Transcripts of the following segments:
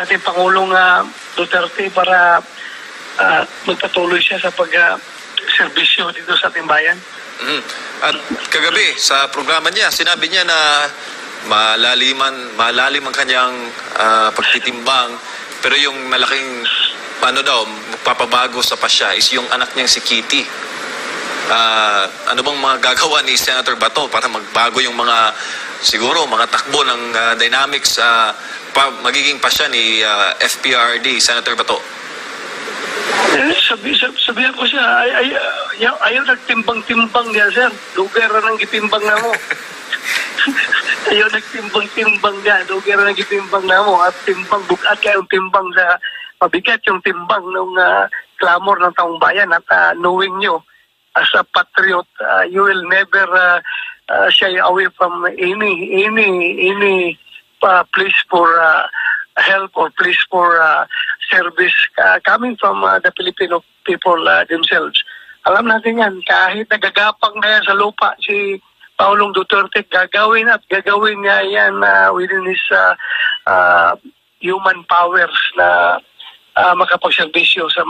dating Pangulong Duterte para magpatuloy siya sa pag-serbisyo dito sa ating bayan. At kagabi sa programa niya, sinabi niya na malalim ang kanyang pagtitimbang, pero yung malaking magpapabago sa pasya is yung anak niyang si Kitty. Ano bang mga gagawa ni Senator Bato para magbago yung siguro mga takbo ng dynamics magiging pasya ni FPRD, Senator Bato? Sabihan ko siya, ayaw nagtimbang-timbang niya, sir. Lugar na ng gitimbang na mo. Ayaw nagtimbang-timbang niya. Lugar na ng gitimbang na mo. At timbang, bukat kayong timbang sa mabigat yung timbang ng clamor ng taong bayan. At knowing nyo, as a patriot, you will never shy away from any place for help or place for service coming from the Filipino people themselves. Alam natin yan, kahit nagagapang na yan sa lupa si Pangulong Duterte, gagawin niya yan within his human powers na makapagserbisyo sa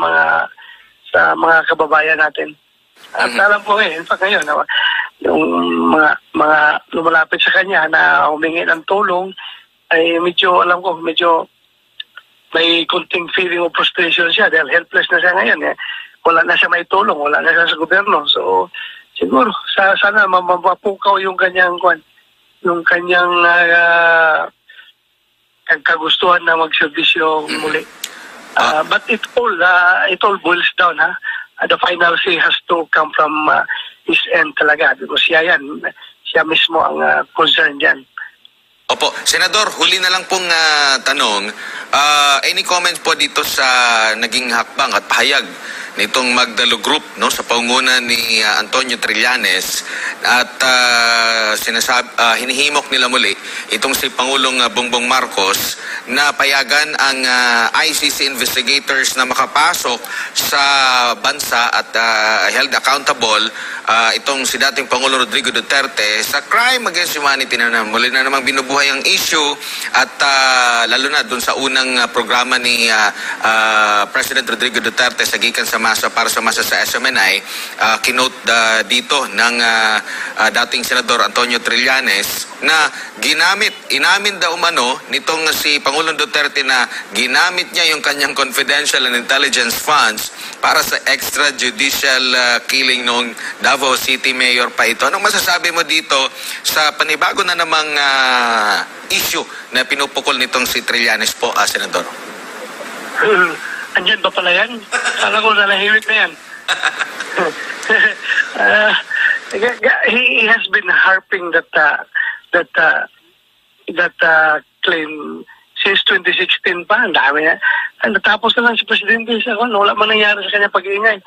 mga kababayan natin. At alam ko in fact ngayon, yung mga lumalapit sa kanya na humingi ng tulong, ay medyo may kunting feeling of frustration siya dahil helpless na siya ngayon. Wala na siya may tulong, wala na siya sa gobyerno. So, siguro, sana mapukaw yung kanyang kagustuhan na magserbisyo muli. But it all boils down, the final say has to come from his end talaga. Because siya mismo ang concern dyan. Opo. Senador, huli na lang pong tanong. Any comments po dito sa naging hakbang at pahayag nitong Magdalo Group sa pangunguna ni Antonio Trillanes at hinihimok nila muli itong si Pangulong Bongbong Marcos na payagan ang ICC investigators na makapasok sa bansa at held accountable itong si dating Pangulong Rodrigo Duterte sa crime against humanity na muli na namang binubuhay ang issue at lalo na dun sa unang programa ni President Rodrigo Duterte sa gikan sa para sa masa sa SMNI, kinote dito ng dating Senador Antonio Trillanes na inamin daw umano nitong si Pangulong Duterte na ginamit niya yung kanyang confidential and intelligence funds para sa extrajudicial killing noong Davao City Mayor pa ito. Anong masasabi mo dito sa panibago na namang issue na pinupukol nitong si Trillanes po, Senador? Andyan ba pala yan? Kala ko nalahimik na yan. He has been harping that claim since 2016 pa. Ang dami na. Natapos na lang si Presidente sa wala man nangyari sa kanya pag-iingay.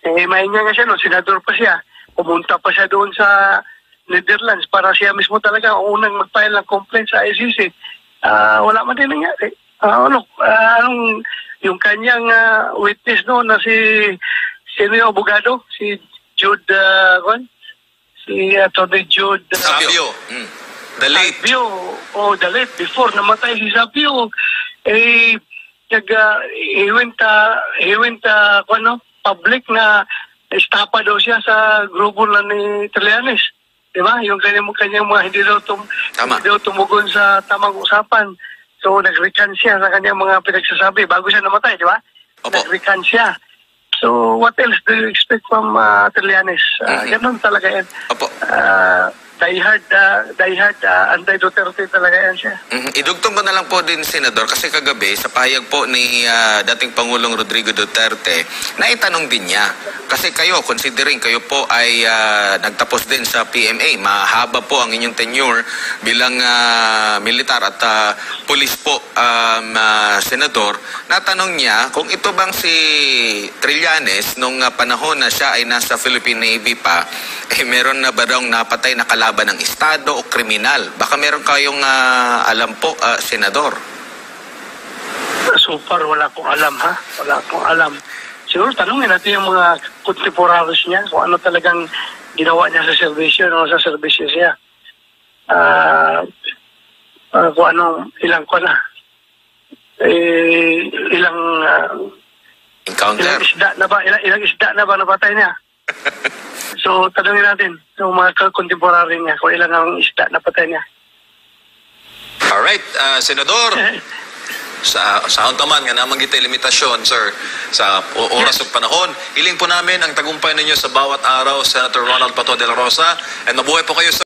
Maingay nga siya, senador pa siya. Pumunta pa siya doon sa Netherlands para siya mismo talaga unang mag-file ng complaint sa ICC. Wala man din nangyari. Yung kanyang witness na sino yung abogado? Si Jude, si Atty. Jude Savio. The late. Savio. The late. Before namatay si Savio, he went public na estapa daw siya sa grupo na ni Trillanes. Diba? Yung kanyang mga hindi daw tumugon sa tamang usapan. So, nag-recant siya sa kanyang mga pinagsasabi bago siya namatay, di ba? Nag-recant siya. So, what else do you expect from Trillanes? Ganun talaga yan. diehard anti-Duterte talaga yan siya. Idugtong ko na lang po din, Senador, kasi kagabi sa pahayag po ni dating Pangulong Rodrigo Duterte, naitanong din niya. Kasi kayo, considering kayo po ay nagtapos din sa PMA, mahaba po ang inyong tenure bilang militar at pulis po, Senador, natanong niya kung ito bang si Trillanes nung panahon na siya ay nasa Philippine Navy pa, meron na ba daw napatay na kalaban ng Estado o kriminal? Baka meron kayong alam po, Senador. So far, wala akong alam, ha? Wala akong alam. Siguro, tanungin natin yung mga contemporaries niya kung ano talagang ginawa niya sa servisyo, sa servisyo siya. Kung anong ilang ko na. ilang Encounter. isda na ba? Ilang isda na ba napatay niya? So, tanungin natin sa mga contemporary niya kung ilang ang isda napatay niya. Alright, Senador, sa taman nga namang kita limitasyon, sir, sa oras at panahon, hiling po namin ang tagumpay ninyo sa bawat araw, Senator Ronald Pato de la Rosa, and mabuhay po kayo sa